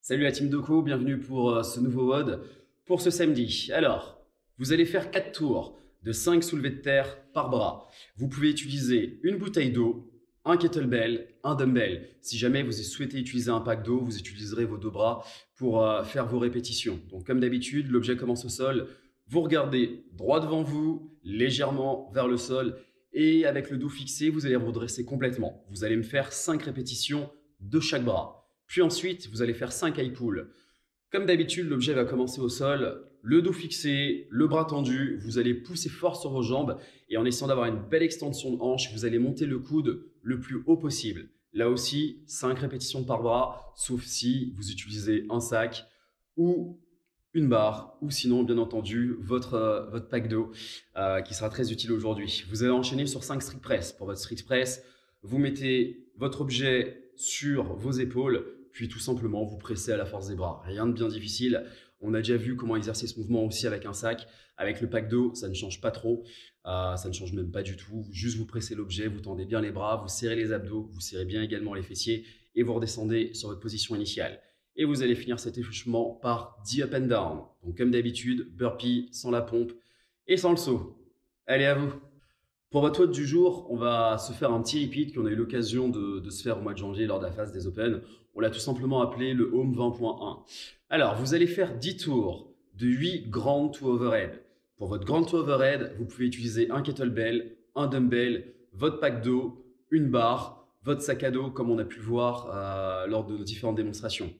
Salut la team Doko, bienvenue pour ce nouveau WOD pour ce samedi. Alors, vous allez faire 4 tours de 5 soulevés de terre par bras. Vous pouvez utiliser une bouteille d'eau, un kettlebell, un dumbbell. Si jamais vous souhaitez utiliser un pack d'eau, vous utiliserez vos deux bras pour faire vos répétitions. Donc comme d'habitude, l'objet commence au sol. Vous regardez droit devant vous, légèrement vers le sol et avec le dos fixé, vous allez vous redresser complètement. Vous allez me faire 5 répétitions de chaque bras. Puis ensuite, vous allez faire 5 high pull. Comme d'habitude, l'objet va commencer au sol, le dos fixé, le bras tendu. Vous allez pousser fort sur vos jambes et en essayant d'avoir une belle extension de hanche, vous allez monter le coude le plus haut possible. Là aussi, 5 répétitions par bras, sauf si vous utilisez un sac ou une barre ou sinon, bien entendu, votre pack d'eau qui sera très utile aujourd'hui. Vous allez enchaîner sur 5 strict press. Pour votre strict press, vous mettez votre objet sur vos épaules, puis tout simplement vous pressez à la force des bras. Rien de bien difficile. On a déjà vu comment exercer ce mouvement aussi avec un sac. Avec le pack d'eau, ça ne change pas trop. Ça ne change même pas du tout. Juste vous pressez l'objet, vous tendez bien les bras, vous serrez les abdos, vous serrez bien également les fessiers et vous redescendez sur votre position initiale. Et vous allez finir cet échauffement par 10 up and down. Donc comme d'habitude, burpee sans la pompe et sans le saut. Allez, à vous! Pour votre WOD du jour, on va se faire un petit repeat qu'on a eu l'occasion de se faire au mois de janvier lors de la phase des Open. On l'a tout simplement appelé le Home 20.1. Alors, vous allez faire 10 tours de 8 grand to overhead. Pour votre grand to overhead, vous pouvez utiliser un kettlebell, un dumbbell, votre pack d'eau, une barre, votre sac à dos comme on a pu le voir lors de nos différentes démonstrations.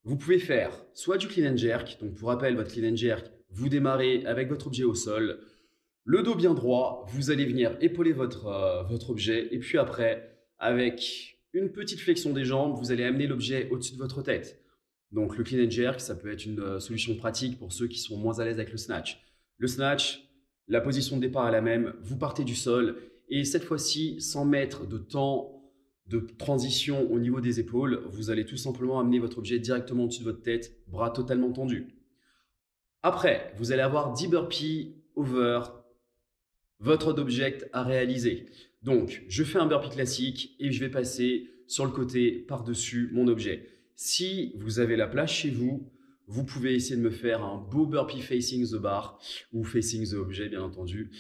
Vous pouvez faire soit du clean and jerk. Donc pour rappel, votre clean and jerk, vous démarrez avec votre objet au sol. Le dos bien droit, vous allez venir épauler votre objet et puis après, avec une petite flexion des jambes, vous allez amener l'objet au-dessus de votre tête. Donc le clean and jerk, ça peut être une solution pratique pour ceux qui sont moins à l'aise avec le snatch. Le snatch, la position de départ est la même, vous partez du sol et cette fois-ci, sans mettre de temps de transition au niveau des épaules, vous allez tout simplement amener votre objet directement au-dessus de votre tête, bras totalement tendus. Après, vous allez avoir 10 burpees over votre object à réaliser. Donc, je fais un burpee classique et je vais passer sur le côté par-dessus mon objet. Si vous avez la place chez vous, vous pouvez essayer de me faire un beau burpee facing the bar ou facing the objet, bien entendu,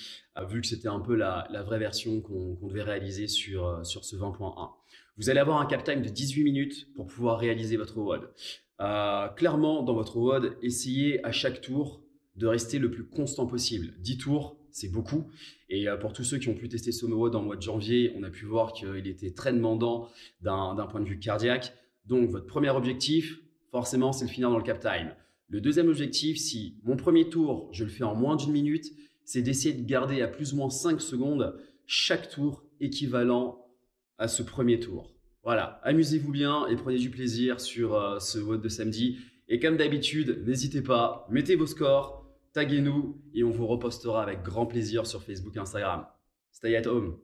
vu que c'était un peu la vraie version qu'on devait réaliser sur ce 20.1. Vous allez avoir un cap time de 18 minutes pour pouvoir réaliser votre WOD. Clairement, dans votre WOD, essayez à chaque tour de rester le plus constant possible. 10 tours, c'est beaucoup. Et pour tous ceux qui ont pu tester ce WOD en mois de janvier, on a pu voir qu'il était très demandant d'un point de vue cardiaque. Donc, votre premier objectif, forcément, c'est de finir dans le cap time. Le deuxième objectif, si mon premier tour, je le fais en moins d'une minute, c'est d'essayer de garder à plus ou moins 5 secondes chaque tour équivalent à ce premier tour. Voilà, amusez-vous bien et prenez du plaisir sur ce WOD de samedi. Et comme d'habitude, n'hésitez pas, mettez vos scores, taguez-nous et on vous repostera avec grand plaisir sur Facebook et Instagram. Stay at home.